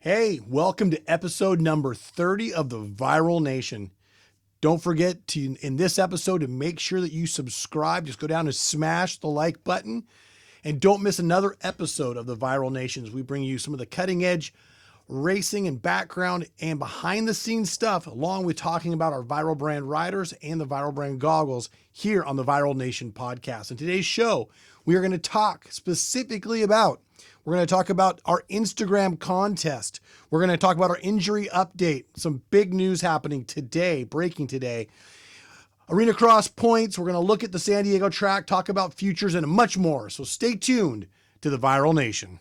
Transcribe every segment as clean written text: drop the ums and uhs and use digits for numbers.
Hey, welcome to episode number 30 of the Viral Nation. Don't forget to, in this episode, to make sure that you subscribe. Just go down and smash the like button. And don't miss another episode of the Viral Nations. We bring you some of the cutting edge racing and background and behind the scenes stuff, along with talking about our Viral Brand riders and the Viral Brand goggles here on the Viral Nation podcast. In today's show, we are going to talk specifically about We're going to talk about our Instagram contest. We're going to talk about our injury update. Some big news happening today, breaking today. Arena Cross points. We're going to look at the San Diego track, talk about futures, and much more. So stay tuned to the Viral Nation.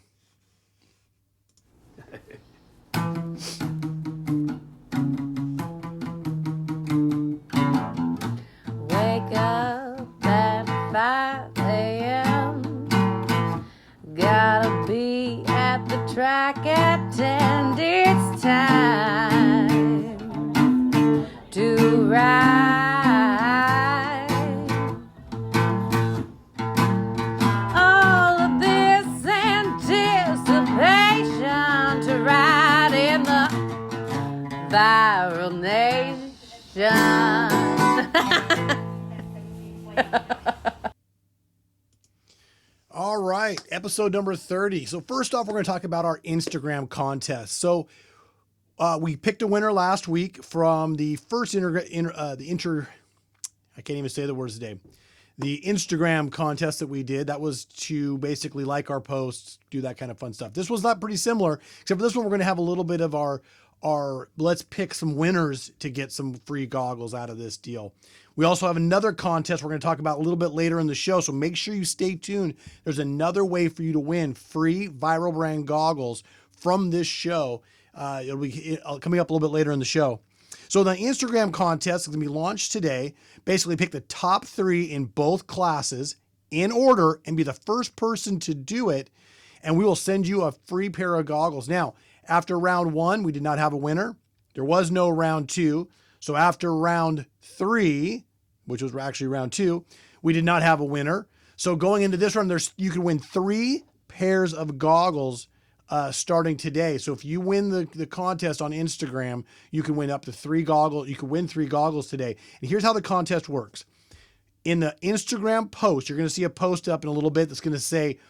Wake up at 5 a.m. Gotta be at the track at 10. It's time to ride. All of this anticipation to ride in the Viral Nation. All right, episode number 30. So first off, we're going to talk about our Instagram contest. So we picked a winner last week from the first I can't even say the words today. The Instagram contest that we did, that was to basically like our posts, do that kind of fun stuff. This was not pretty similar, except for this one, we're going to have a little bit of our let's pick some winners to get some free goggles out of this deal. We also have another contest we're going to talk about a little bit later in the show, so make sure you stay tuned. There's another way for you to win free Viral Brand goggles from this show. It'll be coming up a little bit later in the show. So the Instagram contest is going to be launched today. Basically, pick the top 3 in both classes in order and be the first person to do it, and we will send you a free pair of goggles. Now, after round 1, we did not have a winner. There was no round 2. So after round 3, which was actually round 2, we did not have a winner. So going into this round, you can win 3 pairs of goggles starting today. So if you win the contest on Instagram, you can win up to 3 goggles. You can win 3 goggles today. And here's how the contest works. In the Instagram post, you're going to see a post up in a little bit that's going to say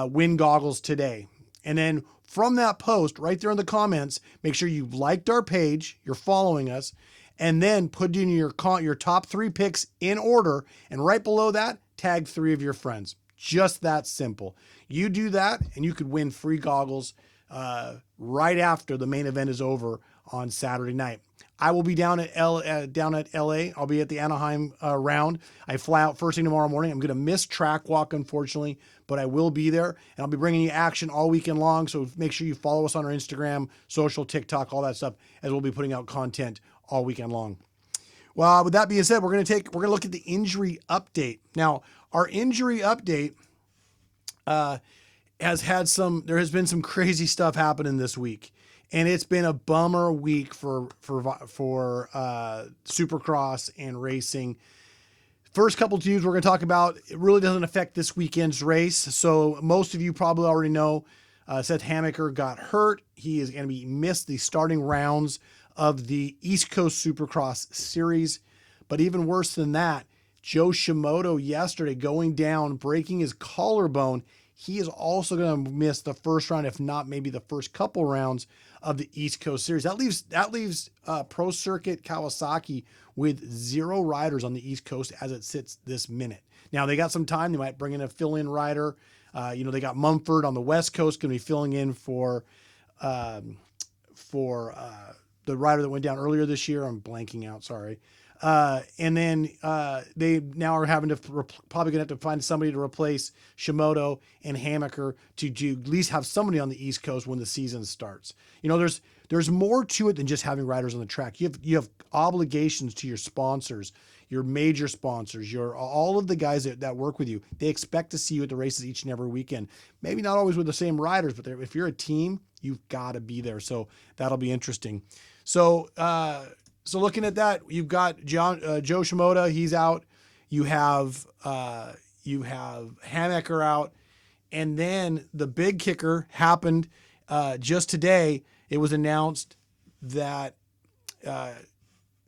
win goggles today. And then from that post, right there in the comments, make sure you've liked our page, you're following us, and then put in your top 3 picks in order. And right below that, tag 3 of your friends. Just that simple. You do that, and you could win free goggles right after the main event is over on Saturday night. I will be down at LA. I'll be at the Anaheim round. I fly out first thing tomorrow morning. I'm going to miss track walk, unfortunately, but I will be there, and I'll be bringing you action all weekend long. So make sure you follow us on our Instagram, social, TikTok, all that stuff, as we'll be putting out content all weekend long. Well, with that being said, we're going to look at the injury update. Now, our injury update there has been some crazy stuff happening this week. And it's been a bummer week for Supercross and racing. First couple teams we're going to talk about, it really doesn't affect this weekend's race. So most of you probably already know Seth Hamaker got hurt. He is going to be missed the starting rounds of the East Coast Supercross series. But even worse than that, Joe Shimoda yesterday going down, breaking his collarbone. He is also going to miss the first round, if not maybe the first couple rounds of the East Coast Series. That leaves Pro Circuit Kawasaki with 0 riders on the East Coast as it sits this minute. Now, they got some time. They might bring in a fill-in rider. They got Mumford on the West Coast going to be filling in for the rider that went down earlier this year. I'm blanking out, sorry. And then they now are having to probably going to have to find somebody to replace Shimoda and Hamaker to at least have somebody on the East Coast when the season starts. There's more to it than just having riders on the track. You have obligations to your sponsors, your major sponsors, all of the guys that work with you. They expect to see you at the races each and every weekend. Maybe not always with the same riders, but if you're a team, you've got to be there. So that'll be interesting. So looking at that, you've got Joe Shimoda, he's out. You have Hamaker out, and then the big kicker happened just today. it was announced that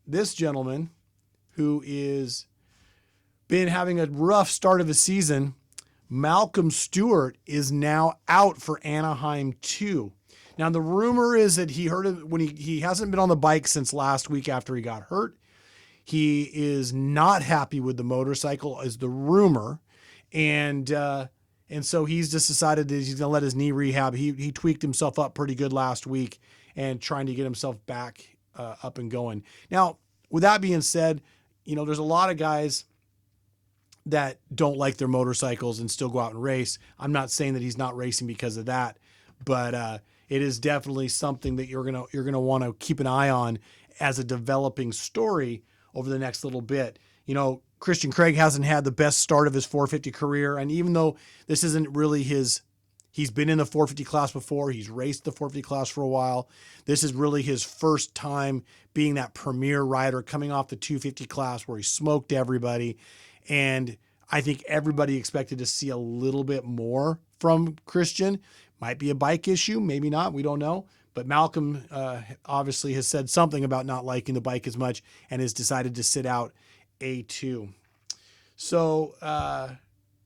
this gentleman, who is been having a rough start of his season, Malcolm Stewart, is now out for Anaheim 2. Now, the rumor is that he heard it when he hasn't been on the bike since last week after he got hurt. He is not happy with the motorcycle, is the rumor. And so he's just decided that he's going to let his knee rehab. He tweaked himself up pretty good last week and trying to get himself back up and going. Now, with that being said, there's a lot of guys that don't like their motorcycles and still go out and race. I'm not saying that he's not racing because of that, but it is definitely something that you're gonna want to keep an eye on as a developing story over the next little bit. Christian Craig hasn't had the best start of his 450 career, and even though this isn't really he's been in the 450 class before, he's raced the 450 class for a while. This is really his first time being that premier rider coming off the 250 class where he smoked everybody. And I think everybody expected to see a little bit more from Christian. Might be a bike issue, maybe not, we don't know. But Malcolm obviously has said something about not liking the bike as much and has decided to sit out A2. So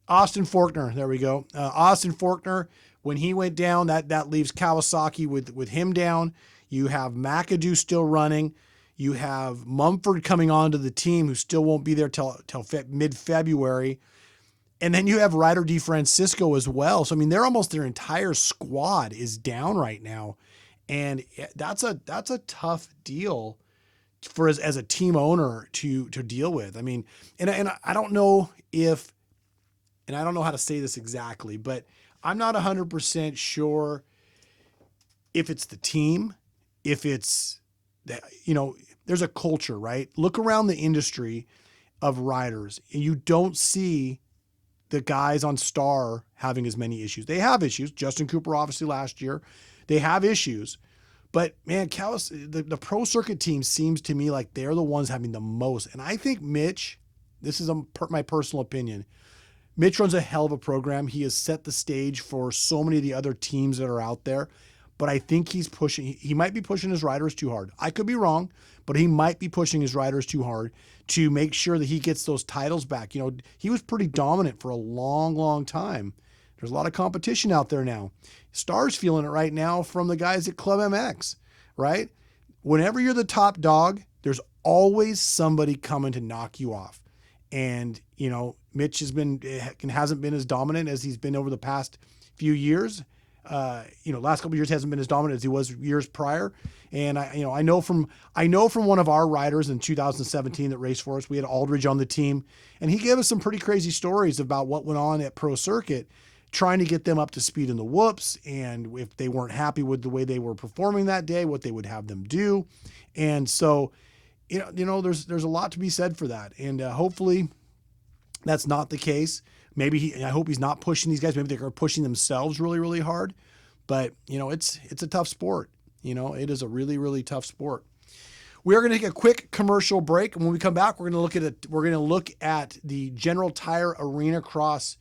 Austin Faulkner, there we go. Austin Faulkner, when he went down, that leaves Kawasaki with him down. You have McAdoo still running. You have Mumford coming onto the team, who still won't be there till mid-February. And then you have Ryder DeFrancisco as well. So, their entire squad is down right now. And that's a tough deal for as a team owner to deal with. And I don't know and I don't know how to say this exactly, but I'm not 100% sure if it's the team, if it's there's a culture, right? Look around the industry of riders and you don't see the guys on Star having as many issues. They have issues. Justin Cooper, obviously last year, they have issues, but man, the pro circuit team seems to me like they're the ones having the most. And I think Mitch, this is my personal opinion, Mitch runs a hell of a program. He has set the stage for so many of the other teams that are out there. But I think he might be pushing his riders too hard. I could be wrong, but he might be pushing his riders too hard to make sure that he gets those titles back. He was pretty dominant for a long, long time. There's a lot of competition out there now. Star's feeling it right now from the guys at Club MX, right? Whenever you're the top dog, there's always somebody coming to knock you off. And, Mitch hasn't been as dominant as he's been over the past few years. Last couple of years hasn't been as dominant as he was years prior. And I know from one of our riders in 2017 that raced for us, we had Aldridge on the team, and he gave us some pretty crazy stories about what went on at Pro Circuit, trying to get them up to speed in the whoops. And if they weren't happy with the way they were performing that day, what they would have them do. And so, there's a lot to be said for that. And hopefully that's not the case. I hope he's not pushing these guys. Maybe they're pushing themselves really, really hard. But, it's a tough sport. It is a really, really tough sport. We are going to take a quick commercial break. And when we come back, we're going to look at the General Tire Arena Cross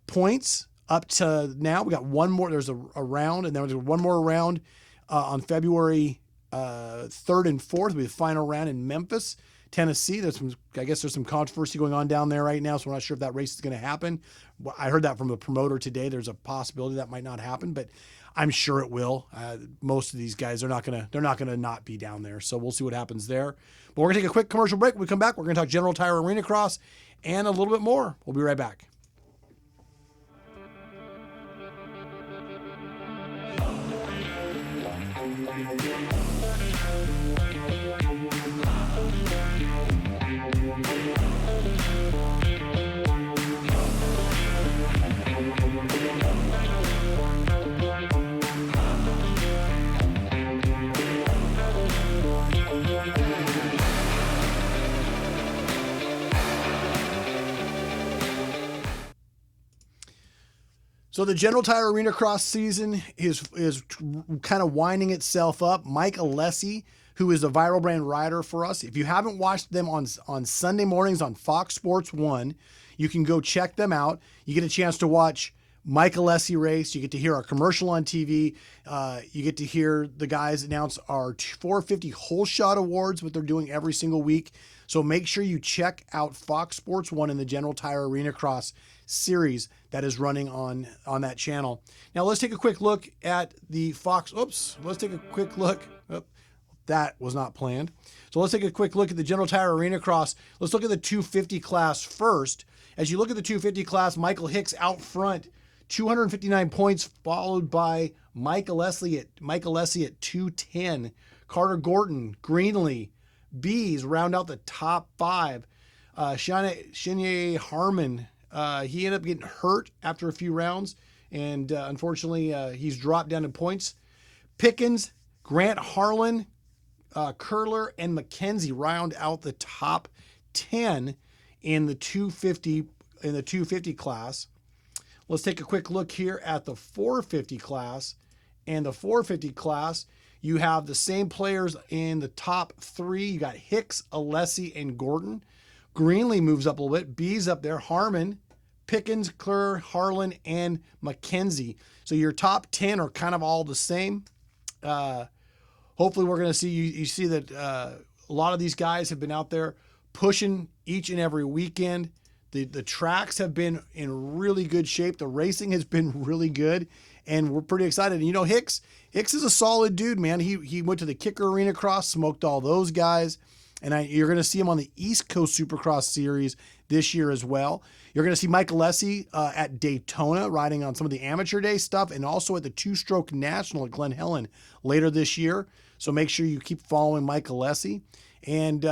points up to now. We got one more. There's a round, and then there's one more round on February 3rd and 4th. It'll be the final round in Memphis, Tennessee. There's some controversy going on down there right now, so we're not sure if that race is going to happen. I heard that from the promoter today. There's a possibility that might not happen, but I'm sure it will. Most of these guys are not going to not be down there, so we'll see what happens there. But we're going to take a quick commercial break. When we come back, we're going to talk General Tire Arena Cross and a little bit more. We'll be right back. So the General Tire Arena Cross season is kind of winding itself up. Mike Alessi, who is a Viral Brand rider for us, if you haven't watched them on Sunday mornings on Fox Sports 1, you can go check them out. You get a chance to watch Mike Alessi race. You get to hear our commercial on TV. You get to hear the guys announce our 450 Whole Shot Awards, what they're doing every single week. So make sure you check out Fox Sports 1 in the General Tire Arena Cross series that is running on that channel. Now let's take a quick look at the Fox. Let's take a quick look. That was not planned. So let's take a quick look at the General Tire Arena Cross. Let's look at the 250 class first. As you look at the 250 class, Michael Hicks out front, 259 points, followed by Mike Alessi at 210. Carter Gorton, Greenlee, Bees round out the top 5. Shanye Harmon, he ended up getting hurt after a few rounds, and unfortunately he's dropped down in points. Pickens, Grant Harlan, Curler, and McKenzie round out the top 10 in the 250 class. Let's take a quick look here at the 450 class. And the 450 class, you have the same players in the top 3. You got Hicks, Alessi, and Gordon. Greenlee moves up a little bit. B's up there. Harmon, Pickens, Curler, Harlan, and McKenzie. So your top 10 are kind of all the same. Hopefully we're going to see, you see that a lot of these guys have been out there pushing each and every weekend. The tracks have been in really good shape. The racing has been really good, and we're pretty excited. And you know, Hicks is a solid dude, man. He went to the Kicker Arena Cross, smoked all those guys, and you're going to see him on the East Coast Supercross Series this year as well. You're going to see Mike Alessi at Daytona riding on some of the amateur day stuff, and also at the Two-Stroke National at Glen Helen later this year. So make sure you keep following Mike Alessi. And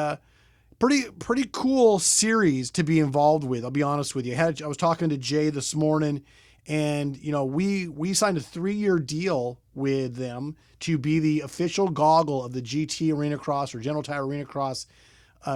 pretty cool series to be involved with, I'll be honest with you. I was talking to Jay this morning, and you know, we signed a 3-year deal with them to be the official goggle of the GT Arena Cross or General Tire Arena Cross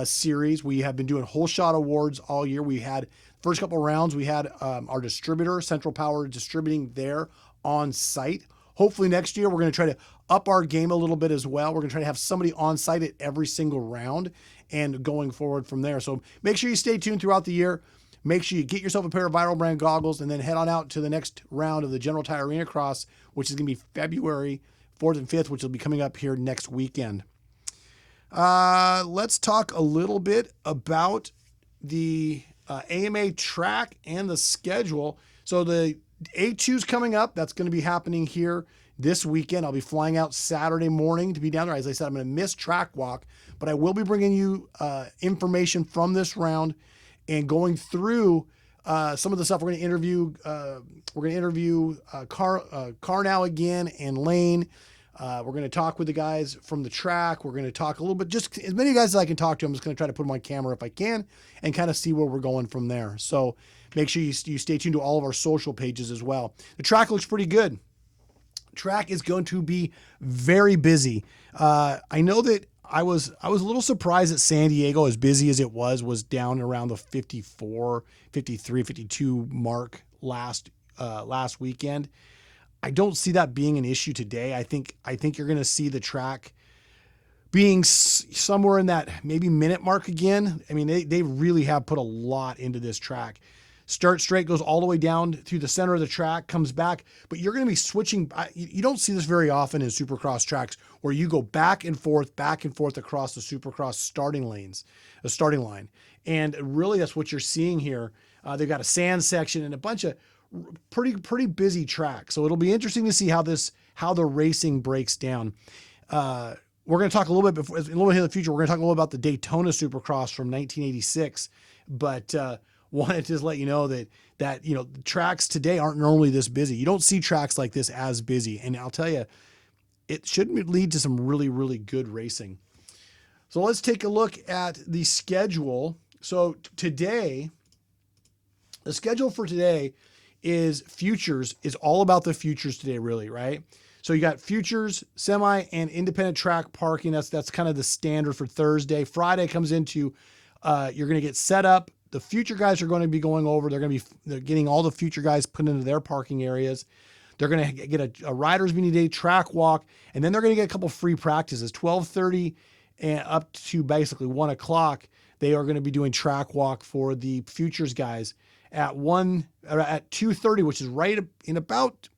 series. We have been doing Whole Shot Awards all year. We had first couple rounds, we had our distributor, Central Power Distributing, there on site. Hopefully next year we're going to try to up our game a little bit as well. We're going to try to have somebody on site at every single round and going forward from there. So make sure you stay tuned throughout the year. Make sure you get yourself a pair of Viral Brand goggles and then head on out to the next round of the General Tire Arena Cross, which is going to be February 4th and 5th, which will be coming up here next weekend. Let's talk a little bit about the AMA track and the schedule. So the A2's coming up. That's going to be happening here this weekend. I'll be flying out Saturday morning to be down there. As I said, I'm going to miss track walk, but I will be bringing you information from this round and going through some of the stuff. We're going to interview. Carnow again and Lane. We're going to talk with the guys from the track. We're going to talk a little bit, just as many guys as I can talk to. I'm just going to try to put them on camera if I can and kind of see where we're going from there. So make sure you stay tuned to all of our social pages as well. The track looks pretty good. Track is going to be very busy. I know that I was a little surprised that San Diego, as busy as it was down around the 54, 53, 52 mark last weekend. I don't see that being an issue today. I think you're going to see the track being somewhere in that maybe minute mark again. I mean, they really have put a lot into this track. Start straight, goes all the way down through the center of the track, comes back, but you're going to be switching. You don't see this very often in Supercross tracks where you go back and forth across the Supercross starting line. And really that's what you're seeing here. They've got a sand section and a bunch of pretty busy tracks. So it'll be interesting to see how the racing breaks down. We're going to talk a little bit in the future. We're going to talk a little about the Daytona Supercross from 1986, but wanted to just let you know that you know, the tracks today aren't normally this busy. You don't see tracks like this as busy, and I'll tell you, it should lead to some really, really good racing. So let's take a look at the schedule. So today, the schedule for today is Futures, is all about the Futures today, really, right? So you got Futures, semi, and independent track parking. That's kind of the standard for Thursday. Friday comes into, you're going to get set up. The Future guys are going to be going over. They're getting all the Future guys put into their parking areas. They're going to get a riders meeting day, track walk, and then they're going to get a couple free practices. 12:30 and up to basically 1 o'clock, they are going to be doing track walk for the Futures guys. at 2:30, which is right in about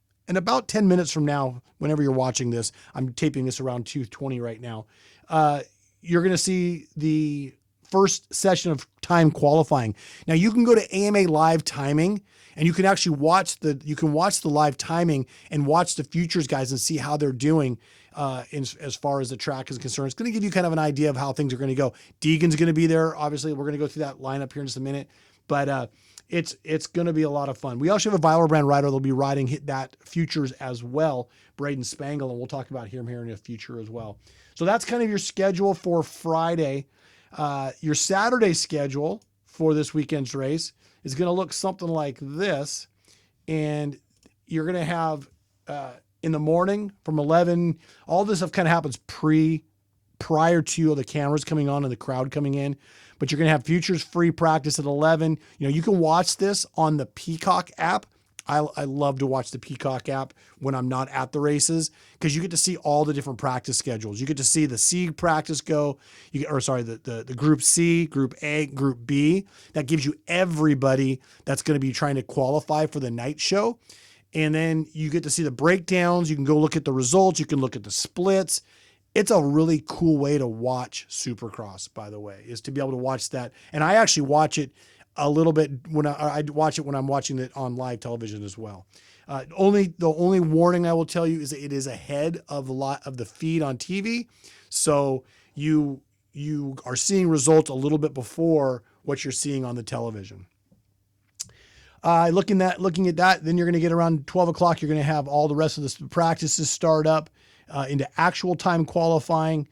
10 minutes from now, whenever you're watching this. I'm taping this around 2:20 right now. You're going to see the first session of time qualifying. Now you can go to AMA live timing and you can actually watch the live timing and watch the futures guys and see how they're doing as far as the track is concerned. It's going to give you kind of an idea of how things are going to go. Deegan's going to be there. Obviously, we're going to go through that lineup here in just a minute, but it's going to be a lot of fun. We also have a Viral Brand rider that'll be riding that futures as well, Braden Spangle, and we'll talk about him here in the future as well. So that's kind of your schedule for Friday. Your Saturday schedule for this weekend's race is going to look something like this. And you're going to have in the morning from 11, all this stuff kind of happens prior to the cameras coming on and the crowd coming in. But you're going to have futures free practice at 11. You know, you can watch this on the Peacock app. I love to watch the Peacock app when I'm not at the races because you get to see all the different practice schedules. You get to see the C practice go, the Group C, Group A, Group B. That gives you everybody that's going to be trying to qualify for the night show. And then you get to see the breakdowns. You can go look at the results. You can look at the splits. It's a really cool way to watch Supercross, by the way, is to be able to watch that. And I actually watch it a little bit when I watch it when I'm watching it on live television as well. The only warning I will tell you is that it is ahead of a lot of the feed on TV. So you are seeing results a little bit before what you're seeing on the television. Looking at that, then you're going to get around 12 o'clock. You're going to have all the rest of the practices start up into actual time qualifying.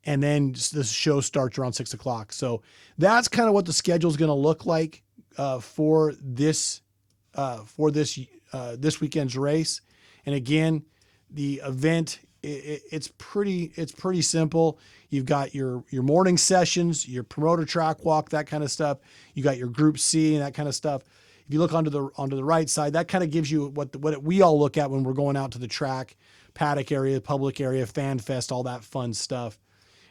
And then the show starts around 6 o'clock. So that's kind of what the schedule is going to look like for this weekend's race. And again, the event it's pretty simple. You've got your morning sessions, your promoter track walk, that kind of stuff. You got your Group C and that kind of stuff. If you look onto the right side, that kind of gives you what we all look at when we're going out to the track, paddock area, public area, fan fest, all that fun stuff.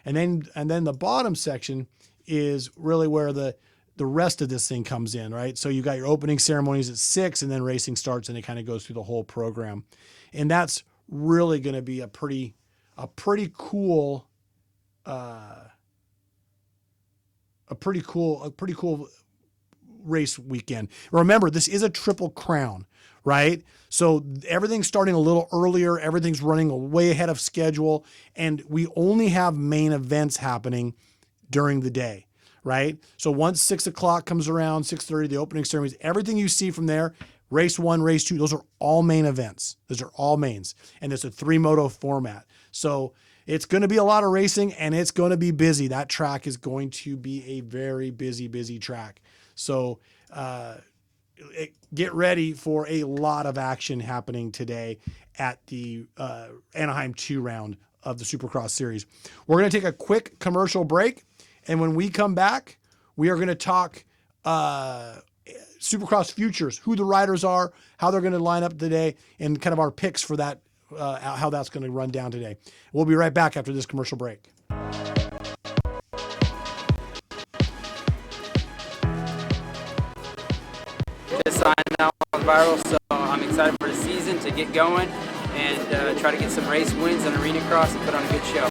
And then the bottom section is really where the rest of this thing comes in, right? So you got your opening ceremonies at 6 and then racing starts and it kind of goes through the whole program. And that's really going to be a pretty cool race weekend. Remember, this is a Triple Crown, right? So everything's starting a little earlier. Everything's running way ahead of schedule. And we only have main events happening during the day, right? So once 6 o'clock comes around, 6:30, the opening ceremonies, everything you see from there, race 1, race 2, those are all main events. Those are all mains. And it's a 3-moto format. So it's going to be a lot of racing and it's going to be busy. That track is going to be a very busy track. So get ready for a lot of action happening today at the Anaheim 2 round of the Supercross series. We're going to take a quick commercial break. And when we come back, we are going to talk Supercross Futures, who the riders are, how they're going to line up today, and kind of our picks for that, how that's going to run down today. We'll be right back after this commercial break. Just signed out on Viral, so I'm excited for the season to get going and try to get some race wins on Arena Cross and put on a good show.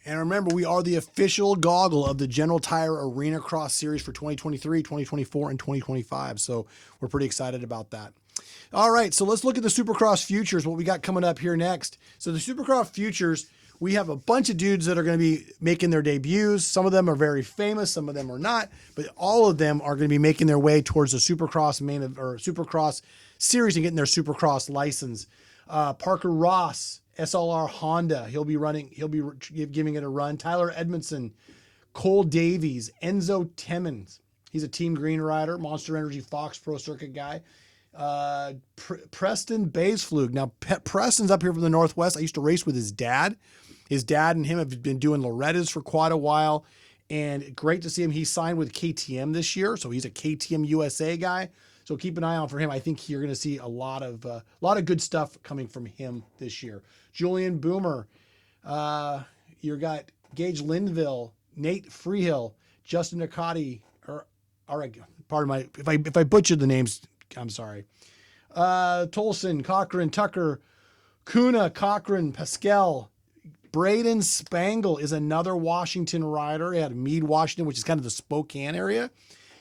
And remember, we are the official goggle of the General Tire Arena Cross Series for 2023, 2024, and 2025. So we're pretty excited about that. All right, so let's look at the Supercross Futures, what we got coming up here next. So the Supercross Futures, we have a bunch of dudes that are going to be making their debuts. Some of them are very famous, some of them are not, but all of them are going to be making their way towards the Supercross Supercross Series and getting their Supercross license. Parker Ross, SLR Honda, he'll be giving it a run. Tyler Edmondson, Cole Davies, Enzo Timmons, he's a Team Green rider, Monster Energy Fox Pro Circuit guy. Preston Baysflug. Now, Preston's up here from the Northwest. I used to race with his dad. His dad and him have been doing Loretta's for quite a while. And great to see him. He signed with KTM this year, so he's a KTM USA guy. So keep an eye out for him. I think you're going to see a lot of good stuff coming from him this year. Julian Boomer, you got Gage Linville, Nate Freehill, Justin Nakati, pardon my if I butchered the names, I'm sorry. Tolson, Cochran, Tucker, Kuna, Cochran, Pascal. Braden Spangle is another Washington rider at Meade, Washington, which is kind of the Spokane area.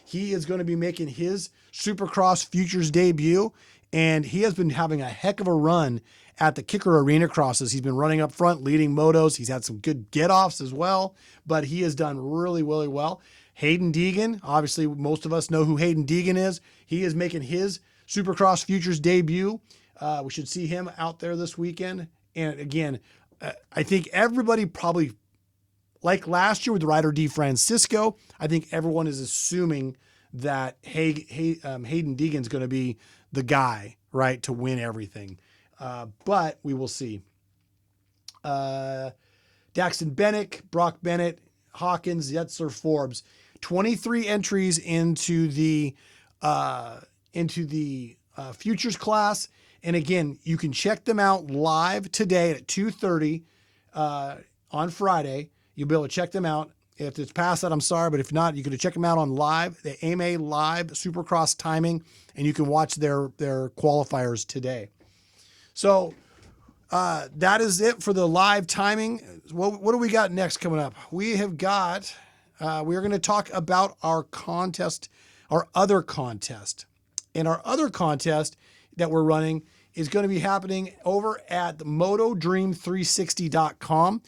He is going to be making his Supercross Futures debut, and he has been having a heck of a run at the Kicker Arena crosses. He's been running up front, leading motos. He's had some good get-offs as well, but he has done really, really well. Hayden Deegan, obviously most of us know who Hayden Deegan is. He is making his Supercross Futures debut. We should see him out there this weekend. And again, I think everybody probably, like last year with Ryder D. Francisco, I think everyone is assuming that Hayden Deegan's going to be the guy, right, to win everything. But we will see. Daxton Bennick, Brock Bennett, Hawkins, Yetzler, Forbes, 23 entries into the futures class. And again, you can check them out live today at 2:30 on Friday. You'll be able to check them out. If it's past that, I'm sorry, but if not, you can check them out on live, the AMA live Supercross timing, and you can watch their qualifiers today. So that is it for the live timing. What do we got next coming up? We have got, we're going to talk about our contest, our other contest. And our other contest that we're running is going to be happening over at motodream360.com.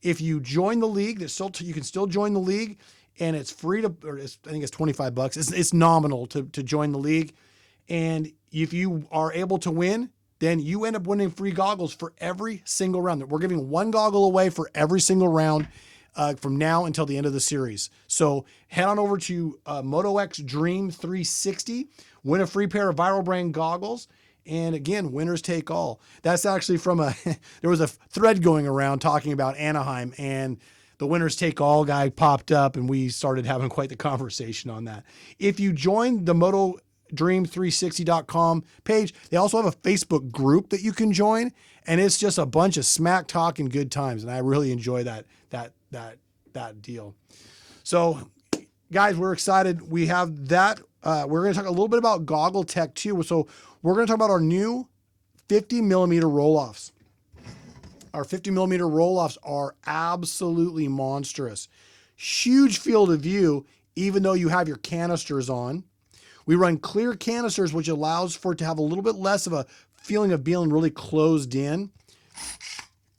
If you join the league, you can still join the league, and it's free to, I think it's $25. It's nominal to join the league. And if you are able to win, then you end up winning free goggles for every single round. We're giving one goggle away for every single round from now until the end of the series. So head on over to MotoX Dream 360, win a free pair of Viral Brand goggles. And again, winners take all. That's actually from there was a thread going around talking about Anaheim, and the winners take all guy popped up, and we started having quite the conversation on that. If you join the MotoDream360.com page, they also have a Facebook group that you can join, and it's just a bunch of smack talk and good times, and I really enjoy that deal. So, guys, we're excited. We have that. We're going to talk a little bit about goggle tech too. So we're going to talk about our new 50 millimeter roll-offs. Our 50 millimeter roll-offs are absolutely monstrous. Huge field of view, even though you have your canisters on. We run clear canisters, which allows for it to have a little bit less of a feeling of being really closed in.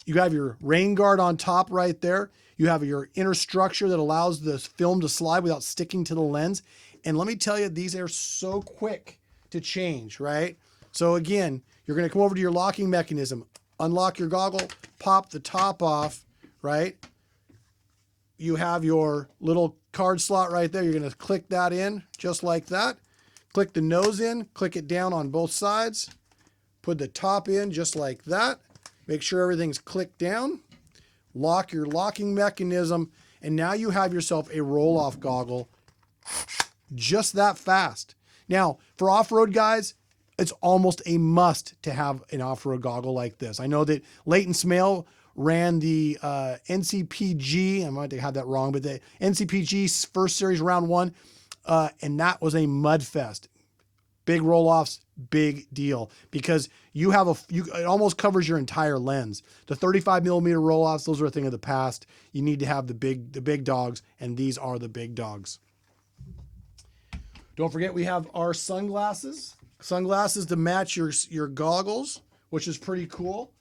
You have your rain guard on top right there. You have your inner structure that allows the film to slide without sticking to the lens. And let me tell you, these are so quick to change, right? So again, you're going to come over to your locking mechanism, unlock your goggle, pop the top off, right? You have your little card slot right there. You're going to click that in just like that. Click the nose in, click it down on both sides. Put the top in just like that. Make sure everything's clicked down. Lock your locking mechanism, and now you have yourself a roll-off goggle just that fast. Now, for off-road guys, it's almost a must to have an off-road goggle like this. I know that Leighton Smale ran the NCPG, I might have that wrong, but the NCPG first series round 1, and that was a mud fest. Big roll-offs, big deal, because it almost covers your entire lens. The 35 millimeter roll-offs, those are a thing of the past. You need to have the big dogs, and these are the big dogs. Don't forget, we have our sunglasses to match your goggles, which is pretty cool.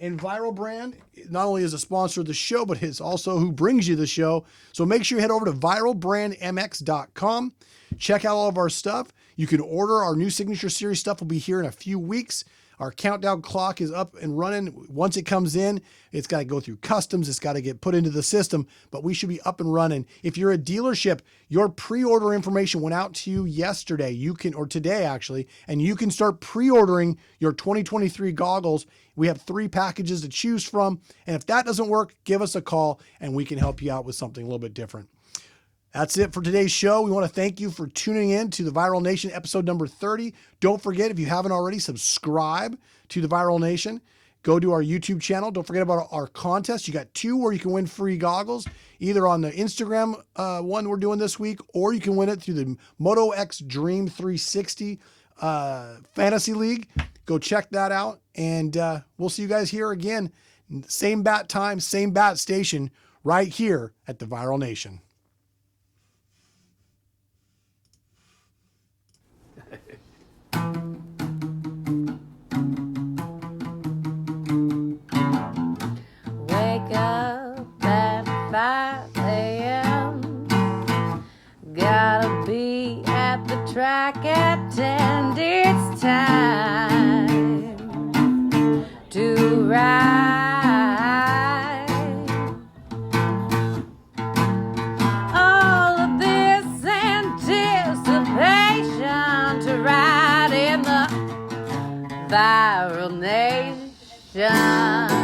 And Viral Brand not only is a sponsor of the show, but it's also who brings you the show. So make sure you head over to viralbrandmx.com. Check out all of our stuff. You can order our new Signature Series stuff. Will be here in a few weeks. Our countdown clock is up and running. Once it comes in, it's got to go through customs. It's got to get put into the system, but we should be up and running. If you're a dealership, your pre-order information went out to you yesterday. Or today actually, and you can start pre-ordering your 2023 goggles. We have 3 packages to choose from. And if that doesn't work, give us a call and we can help you out with something a little bit different. That's it for today's show. We want to thank you for tuning in to the Viral Nation episode number 30. Don't forget, if you haven't already, subscribe to the Viral Nation. Go to our YouTube channel. Don't forget about our contest. You got 2 where you can win free goggles, either on the Instagram one we're doing this week, or you can win it through the Moto X Dream 360 Fantasy League. Go check that out, and we'll see you guys here again. Same bat time, same bat station, right here at the Viral Nation. Wake up at 5 a.m. Gotta be at the track at 10. It's time to ride. All of this anticipation to ride in the Viral Nation.